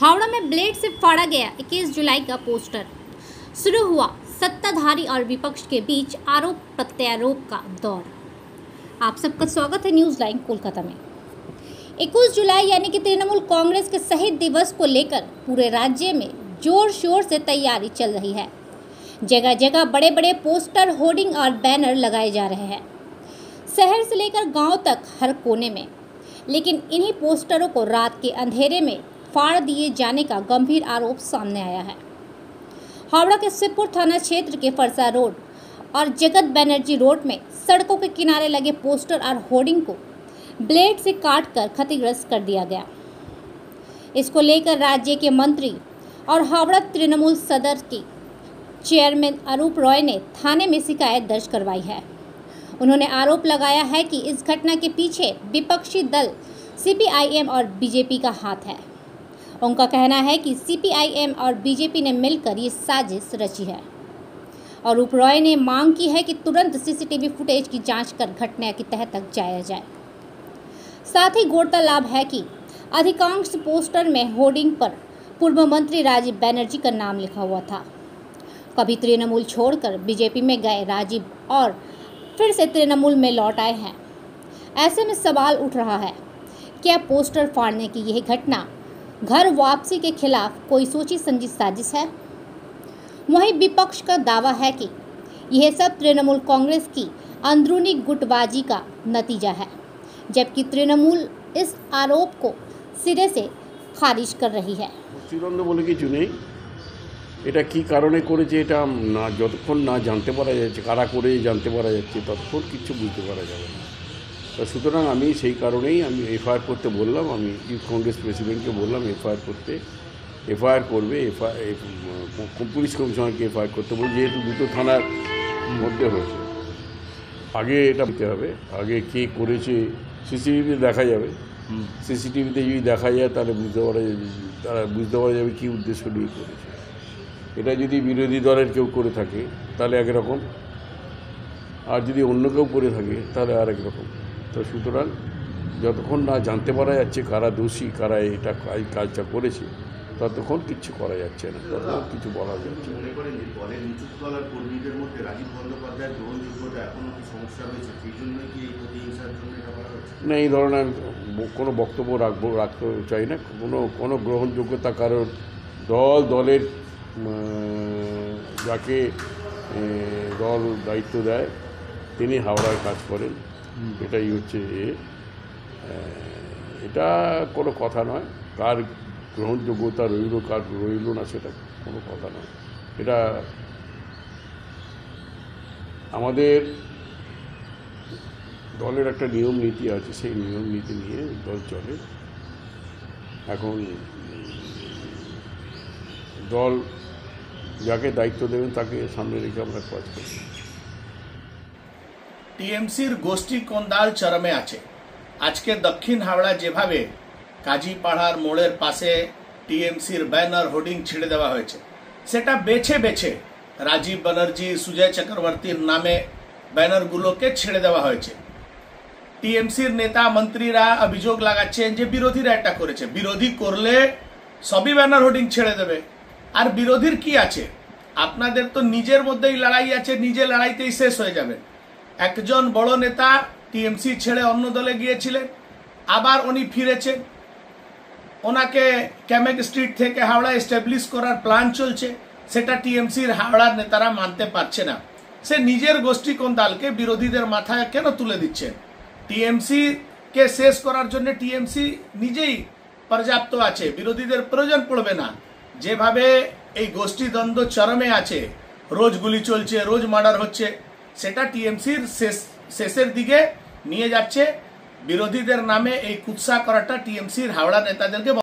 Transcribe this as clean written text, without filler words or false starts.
हावड़ा में ब्लेड से फाड़ा गया 21 जुलाई का पोस्टर। शुरू हुआ सत्ताधारी और विपक्ष के बीच आरोप प्रत्यारोप का दौर। आप सबका स्वागत है न्यूज़ लाइन कोलकाता में। 21 जुलाई यानी कि तृणमूल कांग्रेस के शहीद दिवस को लेकर पूरे राज्य में जोर शोर से तैयारी चल रही है। जगह जगह बड़े बड़े पोस्टर, होर्डिंग और बैनर लगाए जा रहे हैं, शहर से लेकर गांव तक हर कोने में। लेकिन इन्हीं पोस्टरों को रात के अंधेरे में फाड़ दिए जाने का गंभीर आरोप सामने आया है। हावड़ा के शिवपुर थाना क्षेत्र के फरसा रोड और जगत बनर्जी रोड में सड़कों के किनारे लगे पोस्टर और होर्डिंग को ब्लेड से काटकर क्षतिग्रस्त कर दिया गया। इसको लेकर राज्य के मंत्री और हावड़ा तृणमूल सदर की चेयरमैन अरूप रॉय ने थाने में शिकायत दर्ज करवाई है। उन्होंने आरोप लगाया है कि इस घटना के पीछे विपक्षी दल सीपीआईएम और बीजेपी का हाथ है। उनका कहना है कि सीपीआईएम और बीजेपी ने मिलकर ये साजिश रची है। अरूप रॉय ने मांग की है कि तुरंत सीसीटीवी फुटेज की जांच कर घटना की तह तक जाया जाए। साथ ही गौरतलब है कि अधिकांश पोस्टर में होर्डिंग पर पूर्व मंत्री राजीव बनर्जी का नाम लिखा हुआ था। कभी तृणमूल छोड़कर बीजेपी में गए राजीव और फिर से तृणमूल में लौट आए हैं। ऐसे में सवाल उठ रहा है, क्या पोस्टर फाड़ने की यह घटना घर वापसी के खिलाफ कोई सोची समझी साजिश है? वहीं विपक्ष का दावा है कि यह सब तृणमूल कांग्रेस की अंदरूनी गुटबाजी का नतीजा है, जबकि तृणमूल इस आरोप को सिरे से खारिज कर रही है। বলে কিছু নেই, এটা কি কারণে করেছে এটা না যতক্ষণ না জানতে পারা যাচ্ছে, কারা করে জানতে পারা যাচ্ছে ততক্ষণ কিছু বুঝতে পারা যাবে না। তো সুতরাং আমি সেই কারণেই আমি এফআইআর করতে বললাম। আমি ইউথ কংগ্রেস প্রেসিডেন্টকে বললাম এফআইআর করতে, এফআইআর করবে, পুলিশ কমিশনারকে এফআইআর করতে বলবে, যেহেতু দুটো থানার মধ্যে হয়েছে। আগে এটা দিতে হবে, আগে কে করেছে সিসিটিভিতে দেখা যাবে। সিসিটিভিতে যদি দেখা যায় তাহলে বুঝতে পারা যাবে কী উদ্দেশ্য নিয়ে করেছে। এটা যদি বিরোধী দলের কেউ করে থাকে তাহলে একরকম, আর যদি অন্য কেউ করে থাকে তাহলে আরেক রকম। তো সুতরাং যতক্ষণ না জানতে পারা যাচ্ছে কারা দোষী, কারা এটা কাজটা করেছে, ততক্ষণ কিচ্ছু করা যাচ্ছে না, ততক্ষণ কিছু বলা যাচ্ছে না। না, এই ধরনের কোনো বক্তব্য রাখতে চাই না। কোনো গ্রহণযোগ্যতা কারোর দলের যাকে দল দায়িত্ব দেয় তিনি হাওড়ায় কাজ করেন, এটাই হচ্ছে এটা কোনো কথা নয়। কার গ্রহণযোগ্যতা রইল কার রইল না সেটা কোনো কথা নয়। এটা আমাদের দলের একটা নিয়ম নীতি আছে, সেই নিয়ম নীতি নিয়ে দল চলে। এখন দল যাকে দায়িত্ব দেবেন তাকে সামনে রেখে আমরা কাজ করি। টিএমসির গোষ্ঠী কোন্দাল চরমে আছে। আজকে দক্ষিণ হাওড়া যেভাবে কাজীপাড়ার মোড়ের পাশে টিএমসির ব্যানার হোর্ডিং ছিঁড়ে দেওয়া হয়েছে, সেটা বেছে বেছে রাজীব ব্যানার্জি, সুজয় চক্রবর্তীর নামে ব্যানারগুলোকে ছেড়ে দেওয়া হয়েছে। টিএমসির নেতা মন্ত্রীরা অভিযোগ লাগাচ্ছেন যে বিরোধীরা এটা করেছে। বিরোধী করলে সবই ব্যানার হোর্ডিং ছেড়ে দেবে, আর বিরোধীর কি আছে? আপনাদের তো নিজের মধ্যেই লড়াই আছে, নিজে লড়াইতেই শেষ হয়ে যাবে। একজন বড় নেতা টিএমসি ছেড়ে অন্য দলে গিয়েছিলেন, আবার উনি ফিরেছেন। ওনাকে ক্যামেক স্ট্রিট থেকে হাওড়া এস্টাবলিশ করার প্ল্যান চলছে, সেটা টিএমসির হাওড়ার নেতারা মানতে পারছে না। সে নিজের গোষ্ঠী কোন্দালকে বিরোধীদের মাথায় কেন তুলে দিচ্ছেন? টিএমসি কে শেষ করার জন্য টিএমসি নিজেই পর্যাপ্ত আছে, বিরোধীদের প্রয়োজন পড়বে না। যেভাবে এই গোষ্ঠী দ্বন্দ্ব চরমে আছে, রোজ গুলি চলছে, রোজ মার্ডার হচ্ছে, সেটা টিএমসির শেষের দিকে নিয়ে যাচ্ছে। বিরোধীদের নামে এই কুৎসা করাটা টিএমসির হাওড়া নেতাদেরকে